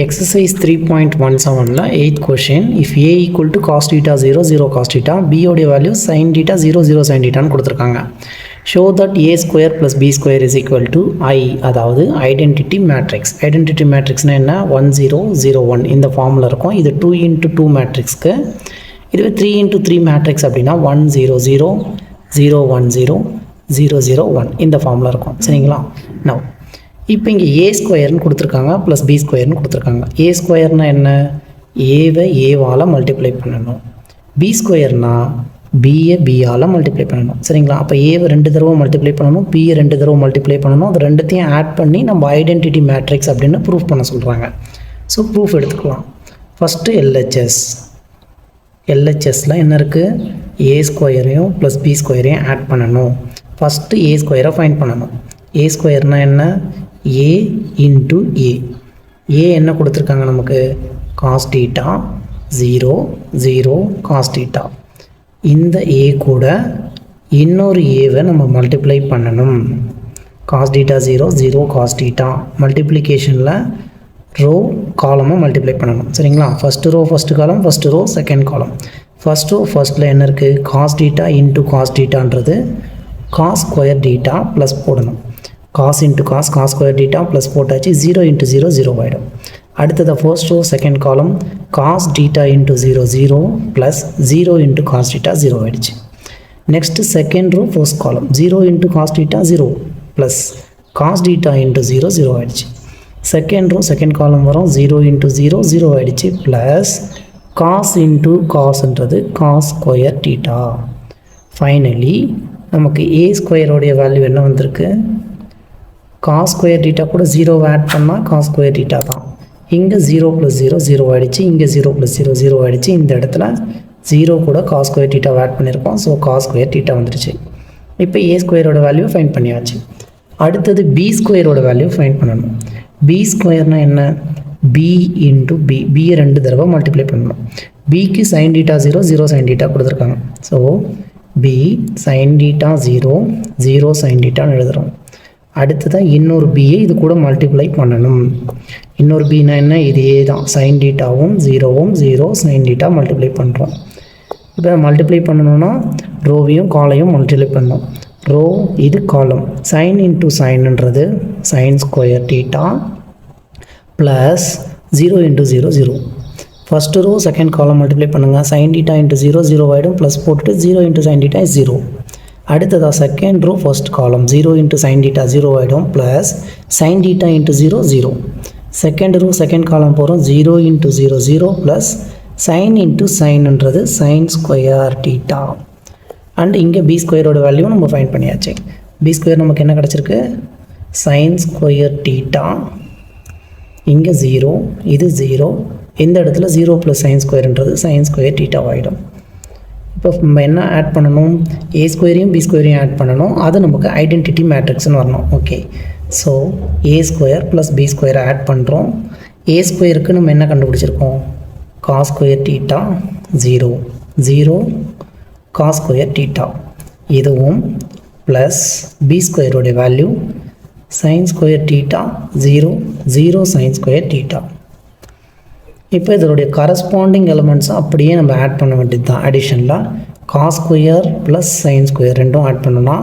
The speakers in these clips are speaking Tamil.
Exercise 3.17 8th question. If A equal to cos theta 0 0 cos theta, B உடைய value sin theta 0 0 sin theta கொடுத்திருக்காங்க. Show that A square plus B square is equal to I, அதாவது identity matrix. Identity matrixனா என்ன? 1 0 0 1 இந்த ஃபார்முலா இருக்கும். இது 2 into 2 matrixக்கு. இதுவே 3 into 3 matrix அப்படின்னா 1 0 0 0 1 0 0 0 1 இந்த ஃபார்முலா இருக்கும். சரிங்களா? Now இப்போ இங்கே ஏ ஸ்கொயர்னு கொடுத்துருக்காங்க ப்ளஸ் பி ஸ்கொயர்னு கொடுத்துருக்காங்க. ஏ ஸ்கொயர்னால் என்ன? ஏவை ஏவால் மல்டிப்ளை பண்ணணும். பி ஸ்கொயர்னால் பிஏ பியால் மல்டிப்ளை பண்ணணும். சரிங்களா? அப்போ ஏவை 2 தடவை மல்டிப்ளை பண்ணணும், பிஏ 2 தடவை மல்டிப்ளை பண்ணணும். அது ரெண்டுத்தையும் ஆட் பண்ணி நம்ம ஐடென்டிட்டி மேட்ரிக்ஸ் அப்படின்னு ப்ரூஃப் பண்ண சொல்கிறாங்க. ஸோ ப்ரூஃப் எடுத்துக்கலாம். ஃபஸ்ட்டு எல்ஹெச்எஸில் என்ன இருக்குது? ஏ ஸ்கொயரையும் ப்ளஸ் பி ஸ்கொயரையும் ஆட் பண்ணணும். ஃபஸ்ட்டு ஏ ஸ்கொயரை ஃபைண்ட் பண்ணணும். ஏ ஸ்கொயர்னால் என்ன? ஏ இன்ட்டு ஏ என்ன கொடுத்துருக்காங்க நமக்கு? Cos theta 0 0 cos theta. இந்த ஏ கூட இன்னொரு ஏவை நம்ம மல்டிப்ளை பண்ணணும். காஸ் டீட்டா 0 0 காஸ் டீட்டா. மல்டிப்ளிகேஷனில் ரோ காலமாக மல்டிப்ளை பண்ணணும். சரிங்களா? First row first column, first row second column. First row ஃபஸ்ட்டில் என்ன இருக்குது? காஸ் டீட்டா இன்ட்டு காஸ் டீட்டான்றது காஸ் ஸ்கொயர் டீட்டா ப்ளஸ் போடணும். Cos into cos square theta plus போட்டாச்சு. 0 இன்ட்டு 0 0 ஆகிடும். அடுத்தது ஃபர்ஸ்ட் ரோ செகண்ட் காலம் cos theta into 0 0 plus 0 into cos theta 0 ஆகிடுச்சு. Next second row first column 0 into cos theta 0 plus cos theta into 0 0 ஆகிடுச்சு. செகண்ட் ரோ செகண்ட் காலம் வரும் 0 இன்ட்டு 0 0 ஆகிடுச்சு ப்ளஸ் காஸ் இன்ட்டு காஸ்ன்றது காஸ் ஸ்கொயர் டீட்டா. ஃபைனலி நமக்கு ஏ ஸ்கொயரோடைய வேல்யூ என்ன வந்திருக்கு? காஸ் ஸ்கொயர் டீட்டா கூட 0 ஆட் பண்ணால் காஸ் ஸ்கொயர் டீட்டா தான். இங்கே 0 + 0 0 ஆகிடுச்சு. இங்கே 0 + 0 0 ஆகிடுச்சு. இந்த இடத்துல 0 கூட காஸ் ஸ்கொயர் டீட்டா ஆட் பண்ணியிருக்கோம். ஸோ காஸ் ஸ்கொயர் டீட்டா வந்துடுச்சு. இப்போ ஏ ஸ்கொயரோட வேல்யூ ஃபைண்ட் பண்ணியாச்சு. அடுத்தது பி ஸ்கொயரோட வேல்யூ ஃபைண்ட் பண்ணணும். பி ஸ்கொயர்னால் என்ன? பி இன்ட்டு பியை 2 தடவை மல்டிப்ளை பண்ணணும். பிக்கு சைன் டீட்டா 0 0 சைன் டீட்டா கொடுத்துருக்காங்க. So B sine theta 0 0 sine டீட்டான்னு எழுதுகிறோம். அடுத்ததான் இன்னொரு பியை இது கூட மல்டிப்ளை பண்ணணும். இன்னொரு பின்னா என்ன? இதே தான். சைன் டீட்டாவும் 0வும் 0 சைன் டீட்டா மல்டிப்ளை பண்ணுறோம். இப்போ மல்டிப்ளை பண்ணணுன்னா ரோவையும் காலையும் மல்டிப்ளை பண்ணணும். ரோ இது காலம். சைன் இன்ட்டு சைன்ன்றது sine square theta plus 0 into 0 0. First row second column multiply பண்ணுங்கள். சைன் டீட்டா இன்ட்டு 0 0 ஆகிடும். ப்ளஸ் போட்டுட்டு 0 இன்ட்டு சைன் டீட்டா 0. அடுத்ததாக second row first column 0 into sine theta 0 ஆகிடும் plus sine theta into 0 0. Second row second column போகிறோம் 0 இன்ட்டு 0 0 ப்ளஸ் சைன் இன்ட்டு சைன்ன்றது சைன் ஸ்கொயர் டீட்டா. அண்ட் இங்கே பி ஸ்கொயரோட வேல்யூ நம்ம ஃபைண்ட் பண்ணியாச்சு. பி ஸ்கொயர் நமக்கு என்ன கிடச்சிருக்கு? Sine square theta. இங்கே 0 இது 0. இந்த இடத்துல 0 + சைன் ஸ்கொயர்ன்றது சைன் ஸ்கொயர் டீட்டா ஆகிடும். இப்போ நம்ம என்ன ஆட் பண்ணணும்? ஏ ஸ்கொயரையும் பி ஸ்கொயரையும் ஆட் பண்ணணும். அது நமக்கு ஐடென்டிட்டி மேட்ரிக்ஸ்னு வரணும். Okay, so A square plus B ஸ்கொயரை ஆட் பண்ணுறோம். ஏ ஸ்கொயருக்கு நம்ம என்ன கண்டுபிடிச்சிருக்கோம்? Cos square theta 0 0 cos square theta. இதுவும் ப்ளஸ் பி ஸ்கொயரோடைய value sine square theta 0 0 sine square theta. இப்போ இதனுடைய கரஸ்பாண்டிங் எலிமெண்ட்ஸ் அப்படியே நம்ம ஆட் பண்ண வேண்டியது தான். அடிஷனில் cos square plus sine square ரெண்டும் ஆட் பண்ணோன்னா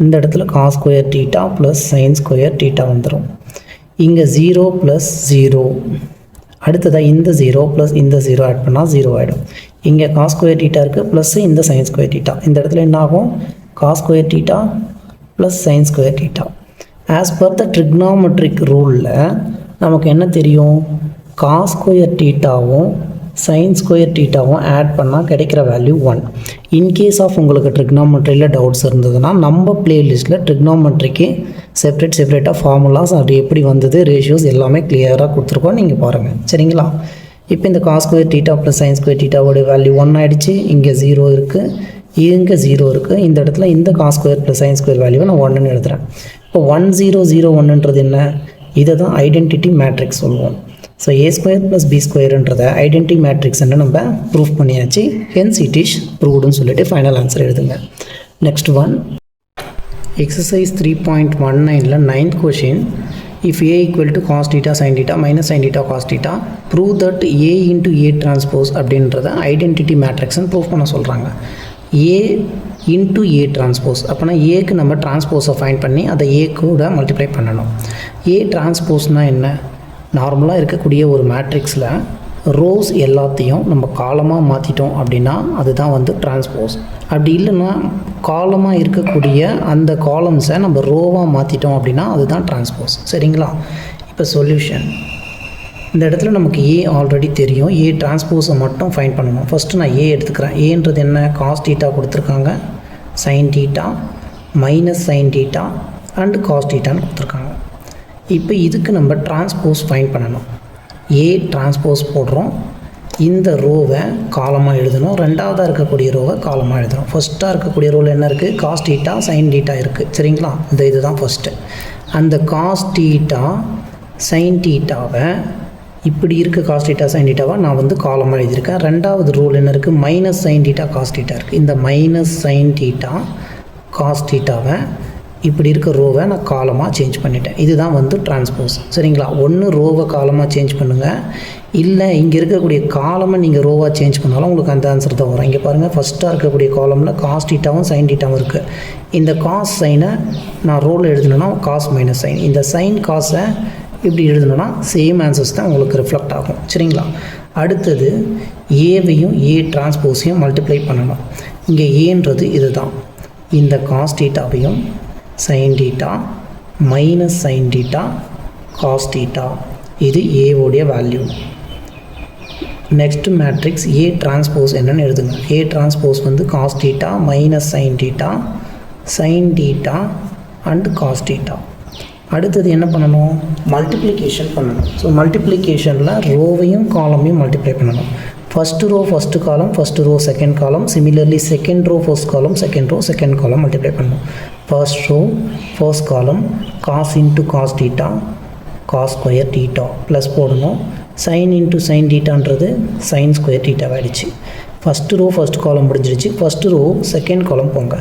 இந்த இடத்துல cos square theta plus sine square theta வந்துடும். இங்கே 0 + 0. அடுத்ததாக இந்த 0 ப்ளஸ் இந்த 0 ஆட் பண்ணால் 0 ஆகிடும். இங்கே காஸ் ஸ்கொயர் டீட்டா இருக்குது ப்ளஸ் இந்த சைன் ஸ்கொயர் டீட்டா. இந்த இடத்துல என்ன ஆகும்? Cos square theta plus sine square theta. As per the trigonometric ரூலில் நமக்கு என்ன தெரியும்? காஸ் ஸ்கொயர் டீட்டாவும் சைன் ஸ்கொயர் டீட்டாவும் ஆட் பண்ணால் கிடைக்கிற வேல்யூ 1. இன்கேஸ் ஆஃப் உங்களுக்கு ட்ரிக்னாமெட்ரியில் டவுட்ஸ் இருந்ததுன்னா நம்ம பிளேலிஸ்ட்டில் ட்ரிக்னாமெட்ரிக்கு செப்பரேட்டாக ஃபார்முலாஸ் அது எப்படி வந்தது, ரேஷியோஸ் எல்லாமே கிளியராக கொடுத்துருக்கோம். நீங்கள் பாருங்கள். சரிங்களா? இப்போ இந்த cos square theta plus sine square டீட்டாவோடைய வேல்யூ 1 ஆகிடுச்சு. இங்கே 0 இருக்குது, இங்கே 0 இருக்குது. இந்த இடத்துல இந்த cos square plus sine square வேல்யூவை நான் 1ன்னு எழுதுகிறேன். இப்போ 1 0 0 1ன்றது என்ன? இதை தான் ஐடென்டிட்டி மேட்ரிக்ஸ் சொல்லுவோம். So A square plus B ஸ்கொயர்ன்றதை ஐடென்டிட்டி மேட்ரிக்ஸ்ன்னு நம்ம ப்ரூஃப் பண்ணியாச்சு. ஹென்ஸ் இட் இஸ் ப்ரூவ்டுன்னு சொல்லிட்டு ஃபைனல் ஆன்சர் எழுதுங்க. நெக்ஸ்ட் ஒன் எக்ஸசைஸ் 3.19ல் 9th question. if A equal to cos theta sin theta minus sin theta cos theta prove that A into A transpose அப்படின்றத ஐடென்டிட்டி மேட்ரிக்ஸ்னு ப்ரூவ் பண்ண சொல்கிறாங்க. A into A transpose அப்போனா ஏக்கு நம்ம டிரான்ஸ்போஸை ஃபைண்ட் பண்ணி அதை ஏ கூட மல்டிப்ளை பண்ணணும். A டிரான்ஸ்போஸ்னால் என்ன? நார்மலாக இருக்கக்கூடிய ஒரு மேட்ரிக்ஸில் ரோஸ் எல்லாத்தையும் நம்ம காலமாக மாற்றிட்டோம் அப்படின்னா அதுதான் வந்து டிரான்ஸ்போஸ். அப்படி இல்லைன்னா காலமாக இருக்கக்கூடிய அந்த காலம்ஸை நம்ம ரோவாக மாற்றிட்டோம் அப்படின்னா அதுதான் டிரான்ஸ்போஸ். சரிங்களா? இப்போ சொல்யூஷன். இந்த இடத்துல நமக்கு ஏ ஆல்ரெடி தெரியும். ஏ டிரான்ஸ்போஸை மட்டும் ஃபைண்ட் பண்ணணும். ஃபஸ்ட்டு நான் ஏ எடுத்துக்கிறேன். ஏன்றது என்ன? காஸ் தீட்டா கொடுத்துருக்காங்க, sine theta minus sine theta and cos தீட்டான்னு கொடுத்துருக்காங்க. இப்போ இதுக்கு நம்ம டிரான்ஸ்போஸ் ஃபைண்ட் பண்ணணும். ஏ டிரான்ஸ்போஸ் போடுறோம். இந்த ரோவை காலமாக எழுதணும். ரெண்டாவதாக இருக்கக்கூடிய ரோவை காலமாக எழுதணும். ஃபஸ்ட்டாக இருக்கக்கூடிய ரோவில் என்ன இருக்குது? காஸ் தீட்டா சைன் தீட்டா இருக்குது. சரிங்களா? இதுதான் ஃபஸ்ட்டு. அந்த காஸ் தீட்டா சைன் தீட்டாவை இப்படி இருக்குது. காஸ் தீட்டா சைன் தீட்டாவை நான் வந்து காலமாக எழுதியிருக்கேன். ரெண்டாவது ரோல் என்ன இருக்குது? Minus sine theta cos theta இருக்குது. இந்த மைனஸ் சைன் தீட்டா காஸ் தீட்டாவை இப்படி இருக்க ரோவை நான் காலமாக சேஞ்ச் பண்ணிட்டேன். இதுதான் வந்து டிரான்ஸ்போஸ். சரிங்களா? ஒன்று ரோவை காலமாக சேஞ்ச் பண்ணுங்கள், இல்லை இங்கே இருக்கக்கூடிய காலமை நீங்கள் ரோவாக சேஞ்ச் பண்ணாலும் உங்களுக்கு அந்த ஆன்சர் தான் வரும். இங்கே பாருங்கள், ஃபஸ்ட்டாக இருக்கக்கூடிய காலமில் காஸ் டீட்டாவும் சைன் டீட்டாவும் இருக்குது. இந்த காஸ் சைனை நான் ரோவில் எழுதணுன்னா காஸ் மைனஸ் சைன், இந்த சைன் காஸை இப்படி எழுதணுன்னா சேம் ஆன்சர்ஸ் தான் உங்களுக்கு ரிஃப்ளெக்ட் ஆகும். சரிங்களா? அடுத்தது ஏவையும் ஏ டிரான்ஸ்போஸையும் மல்டிப்ளை பண்ணணும். இங்கே ஏன்றது இது தான். இந்த காஸ் டீட்டாவையும் sine theta minus sine theta cos theta, இது ஏவோடைய value. Next matrix A transpose என்னென்னு எழுதுங்க. ஏ டிரான்ஸ்போஸ் வந்து cos theta minus sine theta and cos theta. அடுத்தது என்ன பண்ணணும்? மல்டிப்ளிகேஷன் பண்ணணும். ஸோ மல்டிப்ளிகேஷனில் ரோவையும் காலமையும் மல்டிப்ளை பண்ணணும். First row first column, first row second column, similarly second row first column, second row second column multiply பண்ணணும். First row first column cos into cos theta cos square theta plus போடணும். சைன் இன்ட்டு சைன் தீட்டான்றது சைன் ஸ்கொயர் தீட்டாவை ஆகிடுச்சு. ஃபஸ்ட்டு ரோ ஃபஸ்ட் காலம் முடிஞ்சிடுச்சு. ஃபஸ்ட்டு ரோ செகண்ட் காலம் போங்க.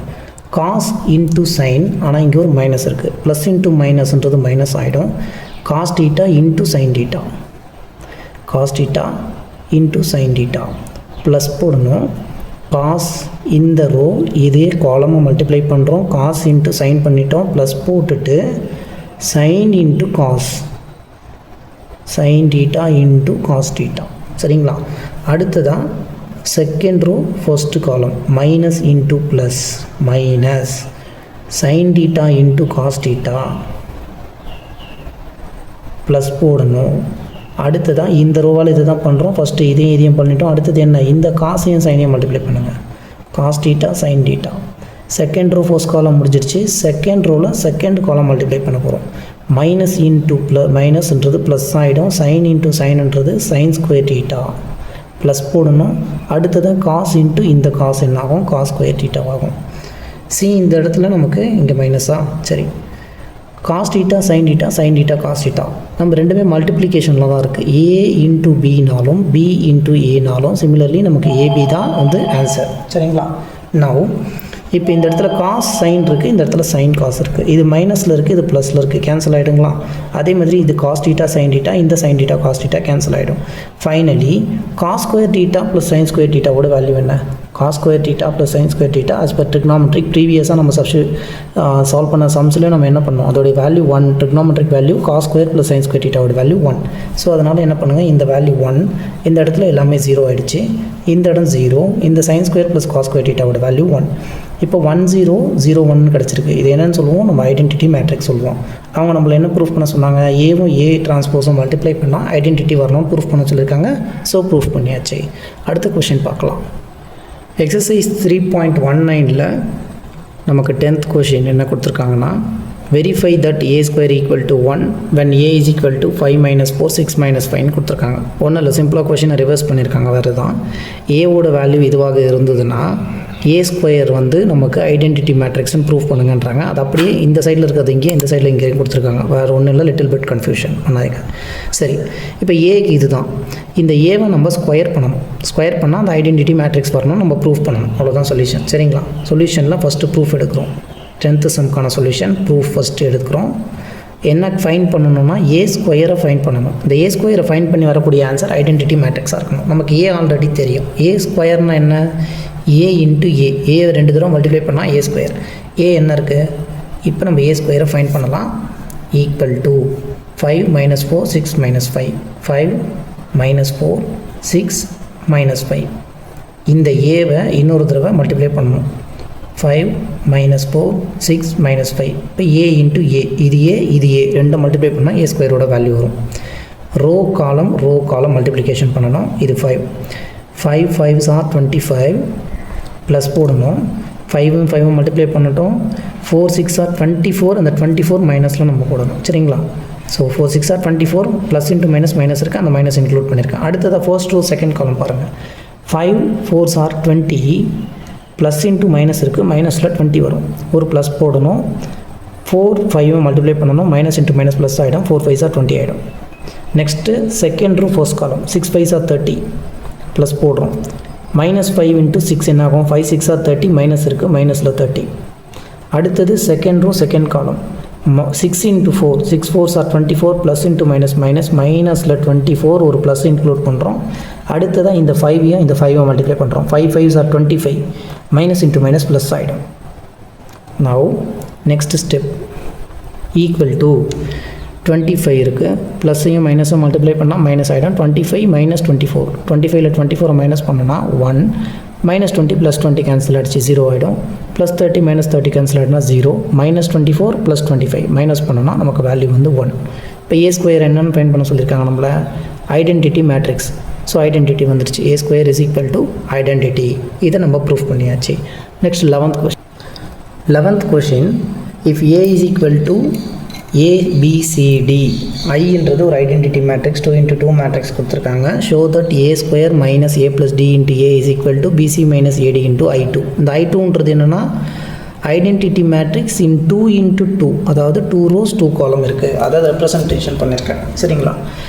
காஸ் இன்ட்டு சைன், ஆனால் இங்கே ஒரு மைனஸ் இருக்குது. ப்ளஸ் இன்ட்டு மைனஸ்ன்றது மைனஸ் ஆகிடும். Cos theta into sine theta, cos theta into sine theta plus போடணும். காஸ் இந்த ரோ இதே காலமை மல்டிப்ளை பண்ணுறோம். காஸ் இன்ட்டு சைன் பண்ணிட்டோம், ப்ளஸ் போட்டுட்டு sine into cos, sine theta into cos theta. சரிங்களா? அடுத்ததான் second row first column minus into plus minus sine theta into cos theta plus போடணும். அடுத்ததான் இந்த ரோவால் இது தான் பண்ணுறோம். ஃபஸ்ட்டு இதையும் பண்ணிட்டோம். அடுத்தது என்ன? இந்த காசையும் சைனையும் மல்டிப்ளை பண்ணுங்கள். Cos theta sine theta. Second row first column முடிஞ்சிடுச்சு. செகண்ட் ரோவில் செகண்ட் காலம் மல்டிப்ளை பண்ண போகிறோம். மைனஸ் இன்ட்டு மைனஸ்ன்றது ப்ளஸ் ஆகிடும். சைன் இன்ட்டு சைன்ன்றது சைன் ஸ்கொயர் தீட்டா ப்ளஸ் போடணும். அடுத்ததான் காஸ் இன்ட்டு இந்த காசு என்ன ஆகும்? காஸ் ஸ்கொயர் தீட்டாவாகும். இந்த இடத்துல நமக்கு இங்கே மைனஸா? சரி, cos theta sine theta cos theta நம்ம ரெண்டுமே மல்டிப்ளிகேஷனில் தான் இருக்குது. ஏ இன்ட்டு பினாலும் பி இன்ட்டு ஏனாலும் சிமிலர்லி நமக்கு ஏபி தான் வந்து ஆன்சர். சரிங்களா? நவ் இப்போ இந்த இடத்துல காஸ் சைன் இருக்குது, இந்த இடத்துல சைன் காஸ் இருக்குது. இது மைனஸில் இருக்குது, இது ப்ளஸில் இருக்குது. கேன்சல் ஆகிடுங்களா? அதே மாதிரி இது காஸ் தீட்டா சைன் தீட்டா, இந்த sine theta cos theta cancel ஆகிடும். Finally cos square theta plus sine square தீட்டாவோட வேல்யூ என்ன? Cos square theta plus sine square theta as per trigonometric ப்ரீவியஸாக நம்ம சால்வ் பண்ண சம்ஸ்லேயும் நம்ம என்ன பண்ணோம்? அதோடைய value 1. Trigonometric value cos square plus sine square தீட்டாவோட வேல்யூ 1. ஸோ அதனால் என்ன பண்ணுங்கள்? இந்த வேல்யூ 1, இந்த இடத்துல எல்லாமே 0 ஆகிடுச்சு. இந்த இடம் 0, இந்த sine square plus cos square தீட்டாவோட வேல்யூ 1. இப்போ 1 0 0 1 கிடச்சிருக்கு. இது என்னென்னு சொல்லுவோம்? நம்ம ஐடென்டிட்டி மேட்ரிக்ஸ் சொல்லுவோம். அவங்க நம்மளை என்ன ப்ரூஃப் பண்ண சொன்னாங்க? ஏவும் ஏ டிரான்ஸ்போஸும் மல்டிப்ளை பண்ணால் ஐடென்டிட்டி வரணும்னு ப்ரூஃப் பண்ண சொல்லியிருக்காங்க. ஸோ ப்ரூஃப் பண்ணியாச்சு. அடுத்த கொஷின் பார்க்கலாம். எக்ஸசைஸ் 3.19ல் நமக்கு 10th கொஷின் என்ன கொடுத்துருக்காங்கன்னா, verify that A square equal to 1 when A is equal to 5 - 4 6 - 5 கொடுத்துருக்காங்க. ஒன்றும் இல்லை, சிம்பிளாக கொஷினை ரிவர்ஸ் பண்ணியிருக்காங்க. வேறு தான் ஏவோட வேல்யூ இதுவாக இருந்ததுன்னா ஏ ஸ்கொயர் வந்து நமக்கு ஐடென்டிட்டி மேட்ரிக்ஸ்னு ப்ரூஃப் பண்ணுங்கன்றாங்க. அது அப்படியே இந்த சைடில் இருக்கிறது இங்கேயும், இந்த சைடில் இங்கேயும் கொடுத்துருக்காங்க. வேறு ஒன்றும் இல்லை, லிட்டில் பிட் கன்ஃபியூஷன் பண்ணாதீங்க. சரி, இப்போ ஏக்கு இது தான். இந்த ஏவை நம்ம ஸ்கொயர் பண்ணணும். ஸ்கொயர் பண்ணால் அந்த ஐடென்டிட்டி மேட்ரிக்ஸ் வரணும், நம்ம ப்ரூஃப் பண்ணணும். அவ்வளோதான் சொல்யூஷன். சரிங்களா? சொல்யூஷனில் ஃபஸ்ட்டு ப்ரூஃப் எடுக்கிறோம். 10th சம்க்கான சொல்யூஷன் ப்ரூஃப் ஃபஸ்ட்டு எடுக்கிறோம். என்ன ஃபைண்ட் பண்ணணும்னா ஏ ஸ்கொயரை ஃபைண்ட் பண்ணணும். இந்த ஏ ஸ்கொயரை ஃபைண்ட் பண்ணி வரக்கூடிய ஆன்சர் ஐடென்டிட்டி மேட்ரிக்ஸாக இருக்கணும். நமக்கு ஏ ஆல்ரெடி தெரியும். ஏ ஸ்கொயர்னால் என்ன? ஏ இன்ட்டு ஏ ரெண்டு தடவை மல்டிப்ளை பண்ணால் ஏ ஸ்கொயர். ஏ என்ன இருக்குது? இப்போ நம்ம ஏ ஸ்கொயரை ஃபைண்ட் பண்ணலாம். Equal to 5 - 4 6 - 5 5 - 4 6 - 5. இந்த ஏவை இன்னொரு தடவை மல்டிப்ளை பண்ணணும். 5 - 4 6 - 5. இப்போ ஏ இன்ட்டு இது ஏ ரெண்டு மல்டிப்ளை பண்ணால் ஏ ஸ்கொயரோட வேல்யூ வரும். ரோ காலம் மல்டிப்ளிகேஷன் பண்ணணும். இது 5 5s are 25 ப்ளஸ் போடணும். 5 மல்டிப்ளை பண்ணட்டும். 4 6 are 24. அந்த 24 மைனஸில் நம்ம போடணும். சரிங்களா? So 4 6 are 24 plus into minus இருக்குது. அந்த மைனஸ் இன்க்ளூட் பண்ணியிருக்கேன். அடுத்ததாக ஃபர்ஸ்ட் ரோ செகண்ட் காலம் பாருங்கள். 5 4s are 20 plus into minus இருக்குது. மைனஸில் 20 வரும். ஒரு ப்ளஸ் போடணும். 4 5 மல்டிப்ளை பண்ணணும். மைனஸ் இன்ட்டு மைனஸ் ப்ளஸ் ஆகிடும். 4 5s are 20 ஆகிடும். நெக்ஸ்ட்டு செகண்ட் ரோ ஃபர்ஸ்ட் காலம். 6 5s are 30 ப்ளஸ் போடுறோம். -5 × 6 என்ன ஆகும்? 5 6 are 30 மைனஸ் இருக்குது. மைனஸில் 30. அடுத்தது செகண்ட் ரோ செகண்ட் காலம். 6 × 4 6 4s are 24 ப்ளஸ் இன்ட்டு மைனஸில் 24 ஒரு ப்ளஸ் இன்க்ளூட் பண்ணுறோம். அடுத்ததாக இந்த 5ஐயும் இந்த 5ஐயும் மல்டிப்ளை பண்ணுறோம். 5 5s are 25 minus into minus plus ஆகிடும். Now next step equal to 25 இருக்குது. ப்ளஸ்ஸையும் மைனஸும் மல்டிப்ளை பண்ணால் மைனஸ் ஆகிடும். 25 - 24 25ல் 24 மைனஸ் பண்ணோன்னா 1 -20 + 20 கேன்சல் ஆகிடுச்சு. 0 ஆகிடும். +30 - 30 கேன்சல் ஆகிடுனா 0 -24 + 25 மைனஸ் பண்ணோன்னா நமக்கு வேல்யூ வந்து 1. இப்போ ஏ ஸ்கொயர் என்னன்னு ஃபைண்ட் பண்ண சொல்லியிருக்காங்க நம்மளை? Identity matrix. ஸோ ஐடென்டிட்டி வந்துடுச்சு. A square is equal to identity. இதை நம்ம ப்ரூஃப் பண்ணியாச்சு. Next 11th question. If A is equal to ABCD, ஐன்றது ஒரு ஐடென்டிட்டி மேட்ரிக்ஸ். 2 × 2 மேட்ரிக்ஸ் கொடுத்துருக்காங்க. Show that A² - A + D × A is equal to BC - AD × I2. இந்த I2ன்றது என்னென்னா ஐடென்டிட்டி மேட்ரிக்ஸ் இன் 2 × 2, அதாவது 2 rows 2 column இருக்குது. அதாவது ரெப்ரசன்டேஷன் பண்ணியிருக்கேன். சரிங்களா?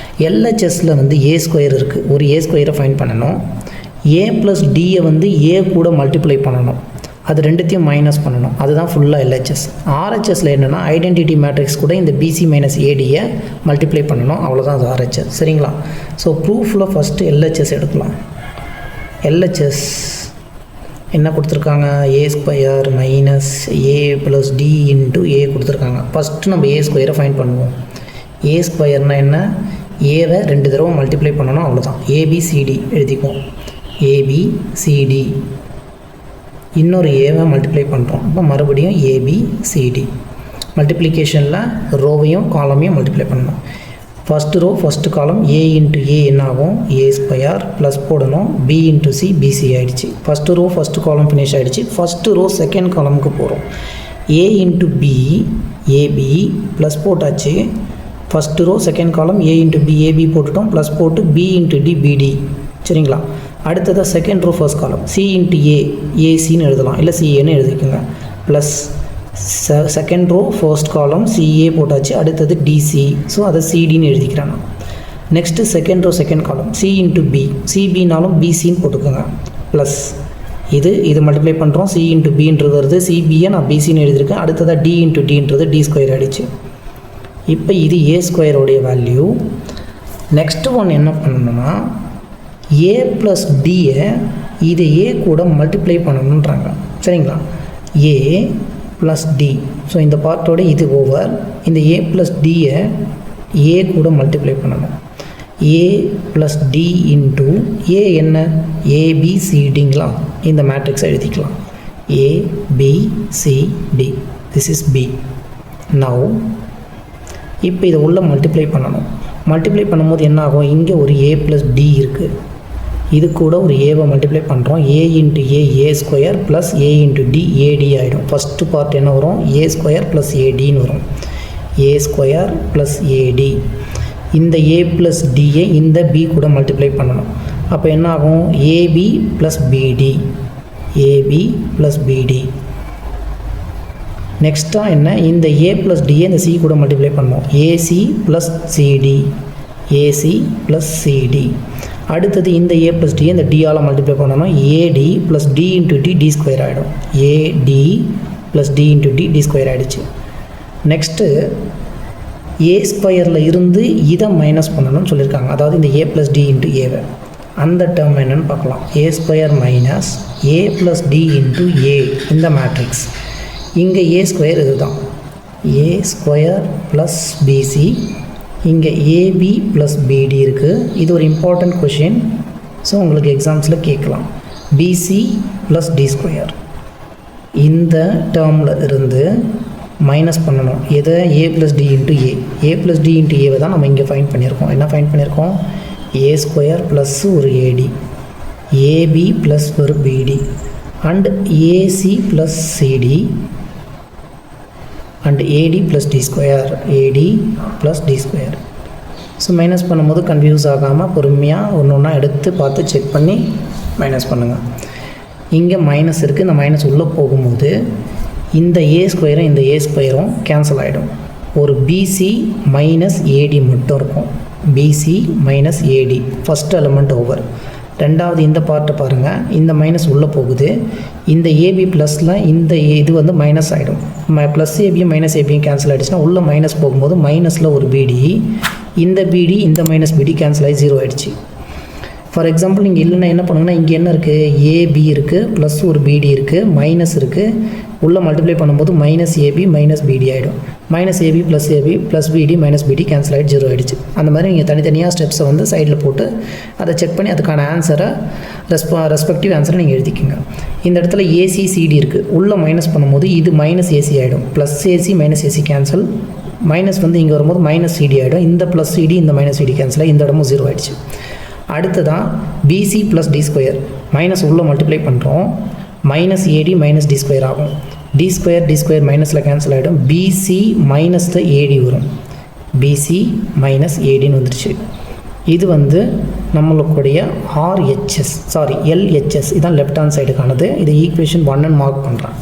LHSல வந்து A² இருக்குது. ஒரு A² ஃபைண்ட் பண்ணணும். A + Dயை வந்து A கூட மல்டிப்ளை பண்ணணும். அது ரெண்டுத்தையும் மைனஸ் பண்ணணும். அதுதான் ஃபுல்லாக LHS. RHSல என்னென்னா ஐடென்டிட்டி மேட்ரிக்ஸ் கூட இந்த BC - ADயை மல்டிப்ளை பண்ணணும். அவ்வளோதான் அது RHS. சரிங்களா? ஸோ ப்ரூஃபில் ஃபஸ்ட்டு LHS எடுக்கலாம். LHS என்ன கொடுத்துருக்காங்க? A² - A + D × A கொடுத்துருக்காங்க. ஃபஸ்ட்டு நம்ம A² ஃபைண்ட் பண்ணுவோம். A² என்ன? ஏவை ரெண்டு தடவை மல்டிப்ளை பண்ணணும். அவ்வளோதான். ABCD எழுதிக்குவோம். ABCD இன்னொரு ஏவை மல்டிப்ளை பண்ணுறோம். இப்போ மறுபடியும் ABCD. மல்டிப்ளிகேஷனில் ரோவையும் காலமையும் மல்டிப்ளை பண்ணணும். First row first column A × A என்ன ஆகும்? A² ப்ளஸ் போடணும். B × C BC ஆகிடுச்சு. First row first column finish ஆகிடுச்சு. ஃபஸ்ட்டு ரோ செகண்ட் காலமுக்கு போகிறோம். A × B AB ப்ளஸ் போட்டாச்சு. First row second column A × B AB போட்டுட்டோம். ப்ளஸ் போட்டு B × D BD. சரிங்களா? அடுத்ததாக second row first column C × A ACன்னு எழுதலாம், இல்லை CAன்னு எழுதிக்கோங்க. Plus second row first column CA போட்டாச்சு. அடுத்தது DC, ஸோ அதை CDன்னு எழுதிக்கிறேன் நான். Next second row second column C × B CBனாலும் BCன்னு போட்டுக்கோங்க. ப்ளஸ் இது மல்டிப்ளை பண்ணுறோம். C × Bன்றது வருது. CBயை நான் BCன்னு எழுதியிருக்கேன். அடுத்ததாக D × Dன்றது D² ஆகிடுச்சு. இப்போ இது A² வேல்யூ. நெக்ஸ்ட் ஒன் என்ன பண்ணணும்னா A + Dயை இதை A கூட மல்டிப்ளை பண்ணணுன்றாங்க. சரிங்களா? A + D. ஸோ இந்த பார்ட்டோட இது ஓவர். இந்த A + Dயை A கூட மல்டிப்ளை பண்ணணும். A + D × A என்ன? ABCDங்களா? இந்த மேட்ரிக்ஸை எழுதிக்கலாம். ABCD. This is B. Now இப்போ இதை உள்ள மல்டிப்ளை பண்ணணும். மல்டிப்ளை பண்ணும்போது என்ன ஆகும்? இங்கே ஒரு A + D இருக்குது. இது கூட ஒரு ஏவை மல்டிப்ளை பண்ணுறோம். A × A A² plus A × D AD ஆகிடும். ஃபஸ்ட்டு பார்ட் என்ன வரும்? A² + ADன்னு வரும். A² + AD. இந்த A + Dயை இந்த B கூட மல்டிப்ளை பண்ணணும். அப்போ என்ன ஆகும்? AB + BD. AB + BD. நெக்ஸ்ட்டாக என்ன? இந்த A + Dயை இந்த C கூட மல்டிப்ளை பண்ணணும். AC + CD. AC + CD. அடுத்தது இந்த A + D இந்த Dயால் மல்டிப்ளை பண்ணணும். AD + D × D D² ஆகிடும். AD + D × D D² ஆகிடுச்சு. நெக்ஸ்ட்டு ஏ ஸ்கொயரில் இருந்து இதை மைனஸ் பண்ணணும்னு சொல்லியிருக்காங்க. அதாவது இந்த ஏ ப்ளஸ் டி இன்ட்டு ஏவை அந்த டேர்ம் என்னென்னு பார்க்கலாம். ஏ ஸ்கொயர் மைனஸ் ஏ ப்ளஸ் டி இன்ட்டு ஏ இந்த மேட்ரிக்ஸ். இங்கே ஏ ஸ்கொயர் இது தான், ஏ ஸ்கொயர் ப்ளஸ் பிசி. இங்கே ஏபி ப்ளஸ் பிடி இருக்குது. இது ஒரு இம்பார்ட்டண்ட் கொஷின். ஸோ உங்களுக்கு எக்ஸாம்ஸில் கேட்கலாம். பிசி ப்ளஸ் டி ஸ்கொயர் இந்த டேர்மில் இருந்து மைனஸ் பண்ணணும். எதை? ஏ ப்ளஸ் டி இன்ட்டு ஏ. ஏ ப்ளஸ் டி இன்ட்டு ஏவை தான் நம்ம இங்கே ஃபைண்ட் பண்ணியிருக்கோம். என்ன ஃபைண்ட் பண்ணியிருக்கோம்? ஏ ஸ்கொயர் ப்ளஸ் ஒரு ஏடி, ஏபி ப்ளஸ் ஒரு BD and AC plus CD and AD plus D square, AD plus D square. So minus பண்ணும்போது கன்ஃபியூஸ் ஆகாமல் பொறுமையாக ஒன்று ஒன்றா எடுத்து பார்த்து செக் பண்ணி மைனஸ் பண்ணுங்கள். இங்கே மைனஸ் இருக்குது. இந்த மைனஸ் உள்ளே போகும்போது இந்த ஏ ஸ்கொயரும் இந்த ஏ ஸ்கொயரும் கேன்சல் ஆகிடும். ஒரு பிசி மைனஸ் ஏடி மட்டும் இருக்கும். பிசி மைனஸ் ஏடி ஃபஸ்ட் எலிமெண்ட் ஓவர். ரெண்டாவது இந்த பார்ட்டை பாருங்கள், இந்த மைனஸ் உள்ளே போகுது. இந்த ஏபி ப்ளஸில் இந்த இது வந்து மைனஸ் ஆகிடும். ப்ளஸ் ஏபியும் மைனஸ் ஏபியும் கேன்சல் ஆகிடுச்சுன்னா உள்ளே மைனஸ் போகும்போது மைனஸில் ஒரு பிடி, இந்த பிடி இந்த மைனஸ் பிடி கேன்சல் ஆகி 0 ஆகிடுச்சு. ஃபார் எக்ஸாம்பிள் நீங்கள் இல்லைன்னா என்ன பண்ணுங்கன்னா, இங்கே என்ன இருக்குது? ஏபி இருக்குது ப்ளஸ் ஒரு பிடி இருக்குது மைனஸ் இருக்குது. உள்ளே மல்டிப்ளை பண்ணும்போது மைனஸ் ஏபி மைனஸ் பிடி ஆகிடும். மைனஸ் ஏபி ப்ளஸ் பிடி மைனஸ் பிடி கேன்சல் ஆகிட்டு 0 ஆகிடுச்சு. அந்த மாதிரி நீங்கள் தனித்தனியாக ஸ்டெப்ஸை வந்து சைடில் போட்டு அதை செக் பண்ணி அதுக்கான ஆன்சரை ரெஸ்பெக்டிவ் ஆன்சரை நீங்கள் எழுதிக்கோங்க. இந்த இடத்துல ஏசிசிடி இருக்குது. உள்ளே மைனஸ் பண்ணும்போது இது மைனஸ் ஏசி ஆகிடும். Plus AC minus AC cancel. Minus வந்து இங்கே வரும்போது மைனஸ் சிடி ஆகிடும். இந்த ப்ளஸ் சிடி இந்த மைனஸ் சிடி கேன்சல் ஆகி இந்த இடமும் 0 ஆகிடுச்சு. அடுத்ததான் BC plus D square. Minus உள்ளே மல்டிப்ளை பண்ணுறோம். Minus AD minus D square ஆகும். டி ஸ்கொயர் மைனஸில் கேன்சல் ஆகிடும். பிசி மைனஸ் த ஏடி வரும். பிசி மைனஸ் ஏடின்னு வந்துருச்சு. இது வந்து நம்மளுடைய எல்ஹெச்எஸ் இதான் லெஃப்ட் ஹேண்ட் சைடுக்கானது. இது ஈக்குவேஷன் 1ன்னு மார்க் பண்ணுறேன்.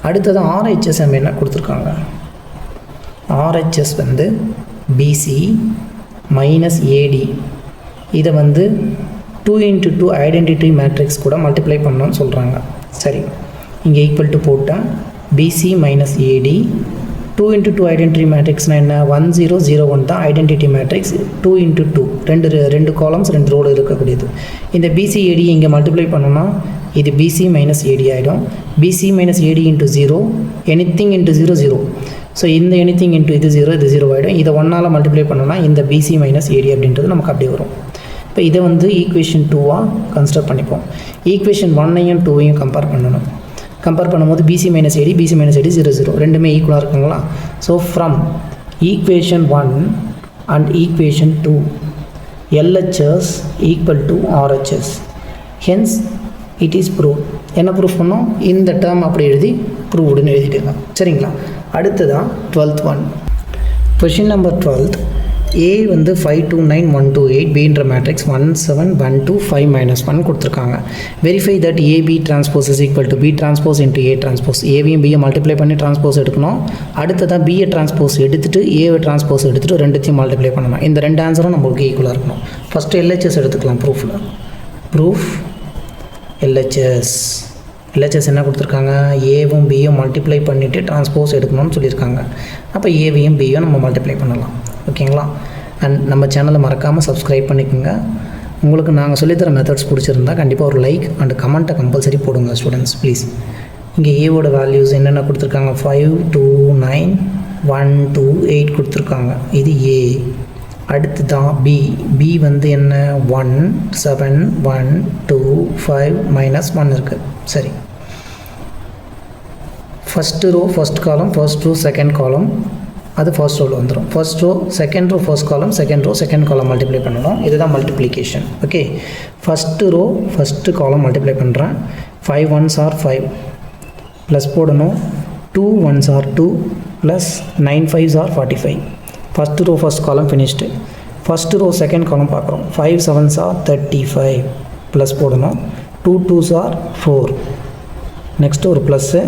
அடுத்தது ஆர்ஹெச்எஸ் நம்ம என்ன கொடுத்துருக்காங்க? ஆர்ஹெச்எஸ் வந்து பிசி மைனஸ் ஏடி இதை வந்து 2 × 2 ஐடென்டிட்டி மேட்ரிக்ஸ் கூட மல்டிப்ளை பண்ணணும்னு சொல்கிறாங்க. சரி, இங்கே ஈக்குவல் டு போட்டால் பிசி மைனஸ் ஏடி 2 × 2 ஐடென்டிட்டி மேட்ரிக்ஸ்னால் என்ன? 1 0 0 1 தான் ஐடென்டிட்டி மேட்ரிக்ஸ். 2 × 2 ரெண்டு காலம்ஸ் 2 ரோடு இருக்கக்கூடியது. இந்த பிசி ஏடி இங்கே மல்டிப்ளை பண்ணோன்னா இது பிசி மைனஸ் ஏடி ஆகிடும். பிசி மைனஸ் ஏடி இன்ட்டு 0, எனிதிங் இன்ட்டு 0 0. ஸோ இந்த எனிதிங் இன்ட்டு இது 0 இது 0 ஆகிடும். இதை 1ஆல் மல்டிப்ளை பண்ணோன்னா இந்த பிசி மைனஸ் ஏடி அப்படின்றது நமக்கு அப்படியே வரும். இப்போ இதை வந்து ஈக்குவேஷன் 2ஆக கன்சிடர் பண்ணிப்போம். ஈக்குவேஷன் 1ஐயும் 2ஐயும் கம்பேர் பண்ணணும். கம்பேர் பண்ணும்போது பிசி மைனஸ் ஏடி 0 0 ரெண்டுமே ஈக்குவலாக இருக்குங்களா? So from equation 1 and equation 2 LHS equal to RHS. Hence it is prove. என்ன ப்ரூஃப் பண்ணோம்? இந்த டேர்ம் அப்படி எழுதி ப்ரூவ்டுன்னு எழுதிட்டுங்க. சரிங்களா? அடுத்ததான் 12th one. Question number 12. A வந்து 5 2 9 1 2 8, Bன்ற மேட்ரிக்ஸ் 1 7 1 2 5 -1 கொடுத்துருக்காங்க. Verify that AB transpose is equal to B transpose into A transpose. ஏவையும் பியை மல்டிப்ளை பண்ணி டிரான்ஸ்போஸ் எடுக்கணும். அடுத்ததான் பிஏ டிரான்ஸ்போஸ் எடுத்துகிட்டு ஏவை டிரான்ஸ்போஸ் எடுத்துகிட்டு ரெண்டுத்தையும் மல்டிப்ளை பண்ணணும். இந்த ரெண்டு ஆன்சரும் நம்மளுக்கு ஈக்குவலாக இருக்கணும். ஃபஸ்ட்டு LHS எடுத்துக்கலாம். ப்ரூஃப் LHS என்ன கொடுத்துருக்காங்க? ஏவும் பியும் மல்டிப்ளை பண்ணிவிட்டு டிரான்ஸ்போஸ் எடுக்கணும்னு சொல்லியிருக்காங்க. அப்போ ஏவையும் பியும் நம்ம மல்டிப்ளை பண்ணலாம். ஓகேங்களா? அண்ட் நம்ம சேனலை மறக்காமல் சப்ஸ்கிரைப் பண்ணிக்கோங்க. உங்களுக்கு நாங்கள் சொல்லித்தர மெத்தட்ஸ் பிடிச்சிருந்தா கண்டிப்பாக ஒரு லைக் அண்ட் கமெண்ட்டை கம்பல்சரி போடுங்க ஸ்டூடெண்ட்ஸ் ப்ளீஸ். இங்கே ஏவோட வேல்யூஸ் என்னென்ன கொடுத்துருக்காங்க? 5 2 9 1 2 8 கொடுத்துருக்காங்க. இது ஏ. அடுத்து தான் பி வந்து என்ன? 1 7 1 2 5 -1 இருக்குது. சரி, first row first column, first row second column, அது ஃபர்ஸ்ட் ரோவில் வந்துடும். First row second row first column, second row second column multiply பண்ணணும். இதுதான் multiplication. Okay, first row first column multiply பண்ணுறேன். 5 1s are 5 ப்ளஸ் போடணும். 2 1s are 2 plus 9 5s are 45. First row first column finished. First row second column பார்க்குறோம். 5 7s are 35 ப்ளஸ் போடணும். 2 2s are 4. நெக்ஸ்ட்டு ஒரு ப்ளஸ்ஸு.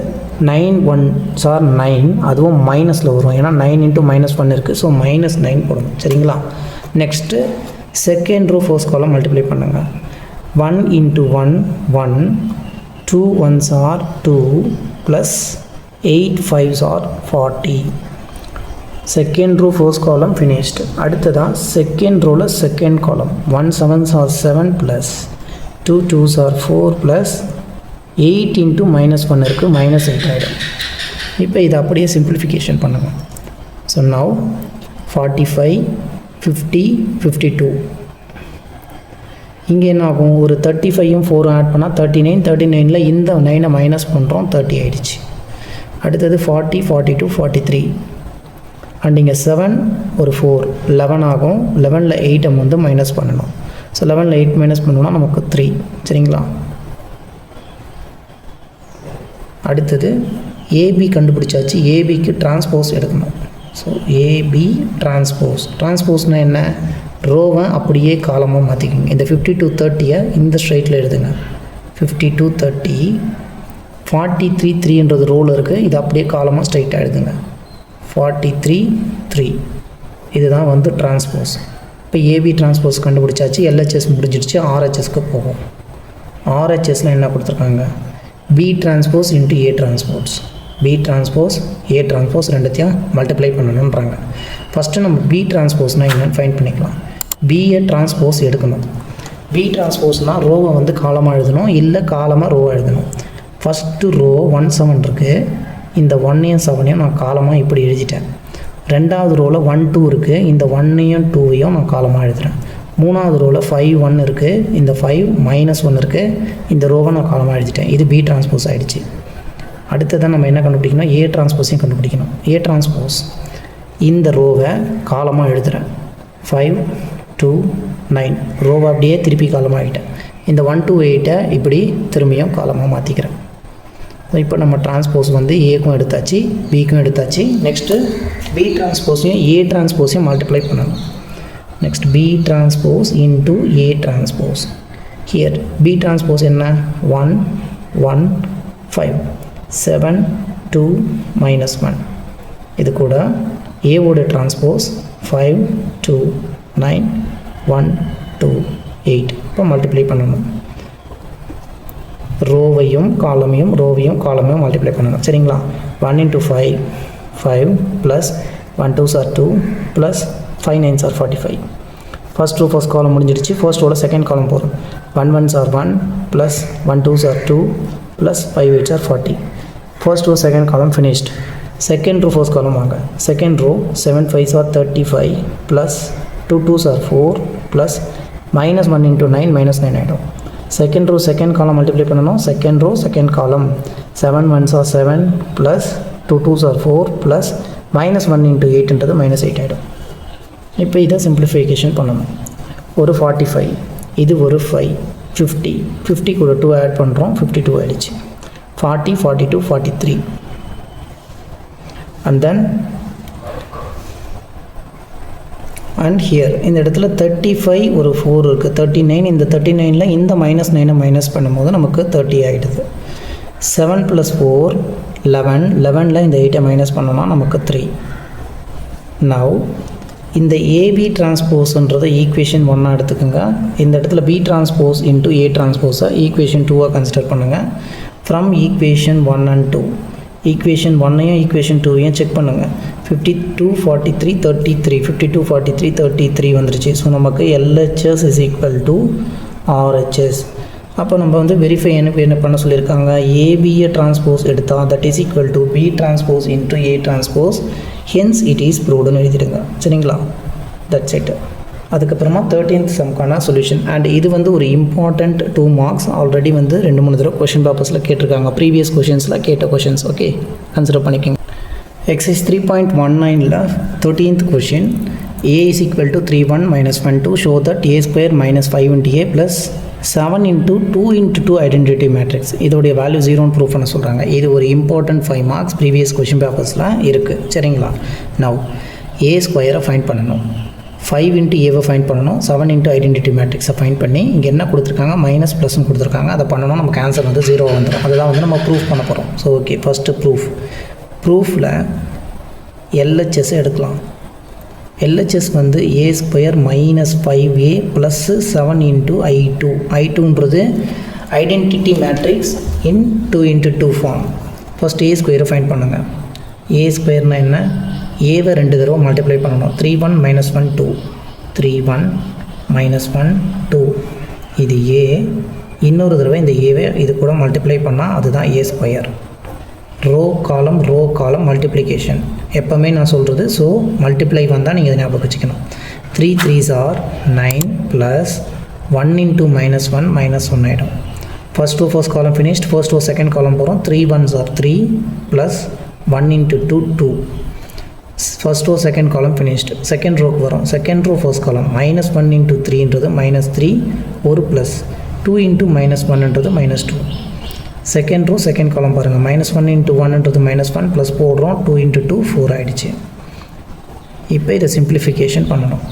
9 1s are 9, அதுவும் மைனஸில் வரும். ஏன்னா 9 × -1 இருக்குது. ஸோ -9 போடணும். சரிங்களா? Next second row first column multiply பண்ணுங்கள். 1 × 1 1, 2 1s are 2 plus 8 5s are 40. Second row first column finished. அடுத்ததான் செகண்ட் ரோவில் second column 1 7s are 7 plus 2 2s are 4 plus 8 into -1 இருக்குது -8 ஆகிடும். இப்போ இதை அப்படியே சிம்பிளிஃபிகேஷன் பண்ணுங்கள். ஸோ நவ் 45 50 52 இங்கே என்ன ஆகும், ஒரு 35ம் 4 ஆட் பண்ணால் 39, 39ல் இந்த 9 மைனஸ் பண்ணுறோம் 30 ஆகிடுச்சு. அடுத்தது 40 42 43 அண்ட் இங்கே 7 ஒரு 4 11 ஆகும். 11ல் 8 வந்து மைனஸ் பண்ணணும். ஸோ 11ல் 8 மைனஸ் பண்ணோம்னா நமக்கு 3. சரிங்களா? அடுத்தது ஏபி கண்டுபிடிச்சாச்சு. ஏபிக்கு டிரான்ஸ்போஸ் எடுக்கணும். ஸோ ஏபி டிரான்ஸ்போஸ்னால் என்ன, ரோவை அப்படியே காலமாக மாற்றிக்கோங்க. இந்த 52 30 இந்த ஸ்ட்ரைட்டில் எழுதுங்க. 52 30 43 3ன்றது ரோவில் இருக்குது. இது அப்படியே காலமாக ஸ்ட்ரைட்டாக எழுதுங்க. 43 3 இதுதான் வந்து டிரான்ஸ்போஸ். இப்போ ஏபி டிரான்ஸ்போஸ் கண்டுபிடிச்சாச்சு. எல்ஹெச்எஸ் முடிஞ்சிடுச்சு. ஆர்ஹெச்எஸ்க்கு போகும். ஆர்ஹெச்எஸில் என்ன கொடுத்துருக்காங்க, B transpose into A transpose. B transpose A transpose ரெண்டுத்தையும் மல்டிப்ளை பண்ணணுன்றாங்க. ஃபஸ்ட்டு நம்ம பி டிரான்ஸ்போஸ்னால் என்னென்னு ஃபைண்ட் பண்ணிக்கலாம். பிஏ டிரான்ஸ்போஸ் எடுக்கணும். பி டிரான்ஸ்போஸ்னால் ரோவை வந்து காலமாக எழுதணும், இல்லை காலமாக ரோவை எழுதணும். ஃபஸ்ட்டு ரோ 1 7 இருக்குது. இந்த 1ஐயும் 7ஐயும் நான் காலமாக இப்படி எழுதிட்டேன். ரெண்டாவது ரோவில் 1 2 இருக்குது. இந்த 1ஐயும் 2ஐயும் நான் காலமாக எழுதுகிறேன். மூணாவது ரோவில் 5 1 இருக்குது. இந்த 5 -1 இருக்குது. இந்த ரோவை நான் காலமாக எழுதிட்டேன். இது பி டிரான்ஸ்போஸ் ஆகிடுச்சு. அடுத்ததான் நம்ம என்ன கண்டுபிடிக்கணும், ஏ டிரான்ஸ்போஸையும் கண்டுபிடிக்கணும். ஏ டிரான்ஸ்போஸ் இந்த ரோவை காலமாக எழுதுகிறேன். 5 2 9 ரோவை அப்படியே திருப்பி காலமாக ஆகிட்டேன். இந்த 1 to 8 இப்படி திரும்பியும் காலமாக மாற்றிக்கிறேன். இப்போ நம்ம டிரான்ஸ்போஸ் வந்து ஏக்கும் எடுத்தாச்சு, பிக்கும் எடுத்தாச்சு. நெக்ஸ்ட்டு பி டிரான்ஸ்போஸையும் ஏ டிரான்ஸ்போஸையும் மல்டிப்ளை பண்ணணும். Next B transpose into A transpose. Here B transpose என்ன, 1 1 5 7 2 -1. இது கூட ஏவோட டிரான்ஸ்போஸ் 5 2 9 1 2 8. இப்போ மல்டிப்ளை பண்ணணும். ரோவையும் காலமையும் மல்டிப்ளை பண்ணணும். சரிங்களா? 1 into 5 5 plus 1 2s are 2 plus 5 9s are 45. First row first column முடிஞ்சிடுச்சு. ஃபர்ஸ்ட் ரோவில் செகண்ட் காலம் போகிறோம். 1 1s are 1 plus 1 2s are 2 plus 5 8s are 40. First row second column finished. Second row first column வாங்க. Second row 7 5s are 35 plus 2 2s are 4 plus -1 into 9 -9 ஆகிடும். Second row second column multiply பண்ணணும். Second row second column 7 1s are 7 plus 2 2s are 4 plus -1 into 8ன்றது -8 ஆகிடும். இப்போ இதை சிம்பிளிஃபிகேஷன் பண்ணணும். ஒரு 45 இது ஒரு 5 50 கூட 2 ஆட் பண்ணுறோம். 52 ஆகிடுச்சு. 40 42 43 and then and here இந்த இடத்துல 35 ஒரு 4 இருக்குது. 39 இந்த 39ல் இந்த -9 மைனஸ் பண்ணும்போது நமக்கு 30 ஆகிடுது. 7 + 4 11 11ல் இந்த 8 மைனஸ் பண்ணோம்னா நமக்கு 3. நவ் இந்த ஏபி டிரான்ஸ்போஸ்ன்றதை ஈக்குவேஷன் 1 எடுத்துக்கோங்க. இந்த இடத்துல பி டிரான்ஸ்போஸ் இன்ட்டு ஏ டிரான்ஸ்போஸை ஈக்குவேஷன் 2 கன்சிடர் பண்ணுங்கள். ஃப்ரம் ஈக்குவேஷன் 1 and 2 ஈக்குவேஷன் 1ஐயும் ஈக்குவேஷன் 2ஐயும் செக் பண்ணுங்கள். 52 43 33 52 43 33 வந்துருச்சு. ஸோ நமக்கு LHS is equal to RHS. அப்போ நம்ம வந்து வெரிஃபை என்ன பண்ண சொல்லியிருக்காங்க, ஏபிஏ டிரான்ஸ்போஸ் எடுத்தால் that is equal to B transpose into A transpose, hence it is ப்ரூவ்டுன்னு எழுதிடுங்க. சரிங்களா? That's it. அதுக்கப்புறமா 13th சம்க்கான சொல்யூஷன். அண்ட் இது வந்து ஒரு இம்பார்ட்டண்ட் 2 marks. ஆல்ரெடி வந்து 2-3 தடவை கொஷின் பேப்பர்ஸில் கேட்டிருக்காங்க. ப்ரீவியஸ் கொஷின்ஸில் கேட்ட கொஷின்ஸ். ஓகே, கன்சிடர் பண்ணிக்கோங்க. எக்ஸைஸ் 3.19ல் 13th question, a is equal to 3 1 minus 1 2 show that a square minus 5 into a plus 7 into 2 into 2 identity matrix. இதோடைய வேல்யூ 0ன்னு ப்ரூவ் பண்ண சொல்கிறாங்க. இது ஒரு இம்பார்ட்டண்ட் 5 marks ப்ரீவியஸ் கொஷின் பேப்பர்ஸில் இருக்குது. சரிங்களா? நவ் ஏ ஸ்கொயரை ஃபைண்ட் பண்ணணும். 5 into ஏவை ஃபைண்ட் பண்ணணும். 7 into ஐடென்டிட்டி மேட்ரிக்ஸை ஃபைண்ட் பண்ணி இங்கே என்ன கொடுத்துருக்காங்க, மைனஸ் ப்ளஸ்ன்னு கொடுத்துருக்காங்க. அதை பண்ணணும், நமக்கு ஆன்சர் வந்து 0 வந்துடும். அதுதான் வந்து நம்ம ப்ரூஃப் பண்ண போகிறோம். ஸோ ஓகே, ஃபஸ்ட்டு ப்ரூஃபில் LHS எடுக்கலாம். LHS வந்து a square minus 5a plus 7 into I2. I2ன்றது identity matrix in 2 into 2 form. First a ஸ்கொயரை ஃபைண்ட் பண்ணுங்கள். a ஸ்கொயர்னால் என்ன, ஏவை 2 தடவை மல்டிப்ளை பண்ணணும். 3 1 -1 2, 3 1 -1 2, இது ஏ. இன்னொரு தடவை இந்த ஏவை இது கூட மல்டிப்ளை பண்ணால் அதுதான் ஏ ஸ்கொயர். ரோ காலம் மல்டிப்ளிகேஷன் எப்போவுமே நான் சொல்கிறது. ஸோ மல்டிப்ளை வந்தால் நீங்கள் இதை ஞாபகம் வச்சுக்கணும். 3 3s are 9 + 1 × -1 -1 ஆகிடும். First row first column finished. First row second column போகிறோம். 3 1s are 3 + 1 × 2 2. First row second column finished. Second ரோக்கு வரும். செகண்ட் ரோ ஃபர்ஸ்ட் காலம் -1 × 3ன்றது -3, ஒரு ப்ளஸ் 2 × -1ன்றது -2. செகண்ட் ரோ செகண்ட் காலம் பாருங்கள். -1 × 1ன்றது -1 ப்ளஸ் போடுறோம். 2 × 2 4 ஆகிடுச்சு. இப்போ இதை சிம்பிளிஃபிகேஷன் பண்ணணும்.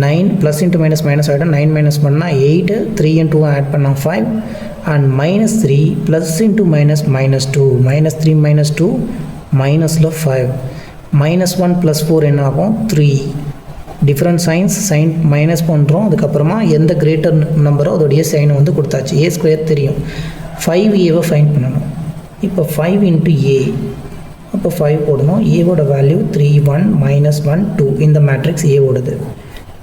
9 ப்ளஸ் இன்ட்டு மைனஸ் ஆகிடும். 9 - 1 8, 3 × 2 ஆட் பண்ணால் 5 அண்ட் -3 ப்ளஸ் இன்ட்டு -2, -3 - 2 மைனஸில் 5, -1 + 4 என்ன ஆகும் 3. டிஃப்ரெண்ட் சைன் மைனஸ் பண்ணுறோம். அதுக்கப்புறமா எந்த கிரேட்டர் நம்பரோ அதோடைய சைனை வந்து கொடுத்தாச்சு. ஏ ஸ்கொயர் தெரியும். 5ஏவை ஃபைண்ட் பண்ணணும். இப்போ 5 × ஏ, அப்போ 5 போடணும். ஏவோட வேல்யூ 3 1 -1 2. இந்த மேட்ரிக்ஸ் ஏவோடது.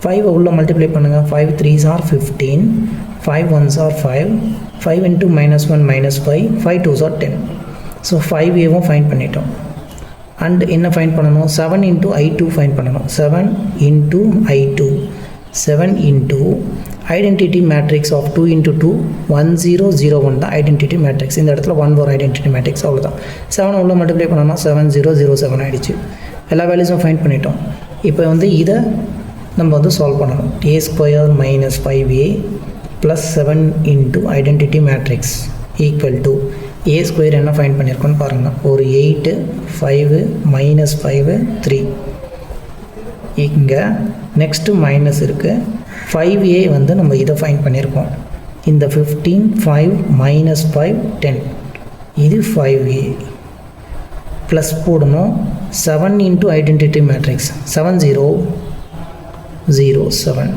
5 உள்ள மல்டிப்ளை பண்ணுங்கள். 5 3s are 15, 5 1s are 5, 5 × -1 -5, 5 2s are 10. So 5ஏவும் find பண்ணிட்டோம். அண்ட் என்ன ஃபைண்ட் பண்ணணும்? 7 × I2 ஃபைண்ட் பண்ணணும். 7 × I2, 7 × ஐடென்டிட்டி மேட்ரிக்ஸ் ஆஃப் 2 × 2 1 0 0 1 தான் ஐடென்டிட்டி மேட்ரிக்ஸ். இந்த இடத்துல 1 வரும் ஐடென்டிட்டி மேட்ரிக்ஸ், அவ்வளோதான். 7 உள்ள மல்டிப்ளை பண்ணோம்னா 7 0 0 7 ஆகிடுச்சு. எல்லா வேல்யூஸும் ஃபைண்ட் பண்ணிட்டோம். இப்போ வந்து இதை நம்ம வந்து சால்வ் பண்ணணும். a² - 5a + 7 × identity matrix equal to a² என்ன ஃபைண்ட் பண்ணியிருக்கோன்னு பாருங்கள். ஒரு 8 5 -5 3. இங்கே நெக்ஸ்ட்டு மைனஸ் இருக்குது. 5a வந்து நம்ம இதை ஃபைண்ட் பண்ணியிருக்கோம். இந்த 15 5 -5 10, இது 5a ப்ளஸ் போடணும். 7 × ஐடென்டிட்டி மேட்ரிக்ஸ் 7 0 0 7.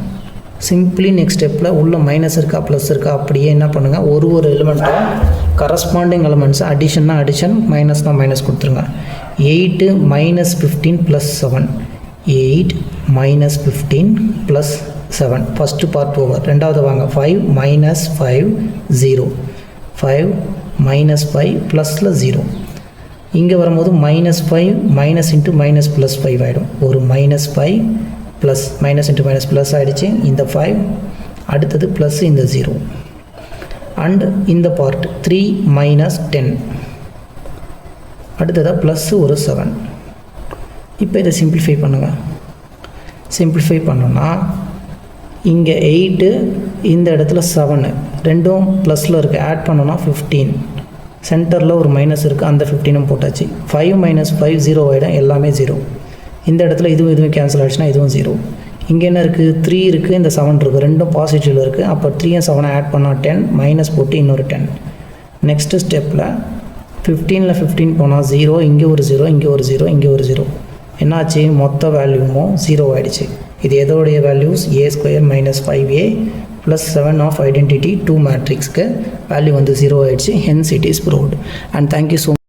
சிம்பிளி நெக்ஸ்ட் ஸ்டெப்பில் உள்ள மைனஸ் இருக்கா ப்ளஸ் இருக்கா அப்படியே என்ன பண்ணுங்கள், ஒரு எலிமெண்ட்டும் கரஸ்பாண்டிங் எலிமெண்ட்ஸ் அடிஷன்னா அடிஷன், மைனஸ்னா மைனஸ் கொடுத்துருங்க. 8 -15 + 7, 8 -15 + 7. First part over. ரெண்டாவது வாங்க. 5 -5 0, 5 -5 ப்ளஸில் 0. இங்கே வரும்போது -5 மைனஸ் இன்ட்டு மைனஸ் ப்ளஸ் 5 ஆகிடும். ஒரு -5 plus minus into minus plus ஆகிடுச்சு. இந்த 5 அடுத்தது ப்ளஸ் இந்த 0 அண்ட் இந்த பார்ட் 3 - 10 அடுத்ததாக ப்ளஸ் ஒரு 7. இப்போ இதை சிம்பிளிஃபை பண்ணுங்கள். சிம்பிளிஃபை பண்ணோன்னா இங்கே 8, இந்த இடத்துல 7, ரெண்டும் ப்ளஸில் இருக்குது. ஆட் பண்ணோன்னா 15. சென்டரில் ஒரு மைனஸ் இருக்குது, அந்த 15ம் போட்டாச்சு. 5 - 5 0 ஆகிடும், எல்லாமே 0. இந்த இடத்துல இதுவும் கேன்சல் ஆகிடுச்சுன்னா இதுவும் 0. இங்கே என்ன இருக்குது? 3 இருக்குது, இந்த 7 இருக்குது, ரெண்டும் பாசிட்டிவில் இருக்குது. அப்போ 3 and 7 ஆட் பண்ணால் 10, மைனஸ் போட்டு இன்னொரு 10. நெக்ஸ்ட்டு ஸ்டெப்பில் 15ல் 15 போனால் 0, இங்கே ஒரு 0, இங்கே ஒரு 0, இங்கே ஒரு 0. என்னாச்சு? மொத்த வேல்யூமும் 0 ஆகிடுச்சு. இது எதோடைய values? a² - 5a + 7 of identity 2 மேட்ரிக்ஸ்க்கு வேல்யூ வந்து 0 ஆகிடுச்சு. Hence it is proved. And thank you so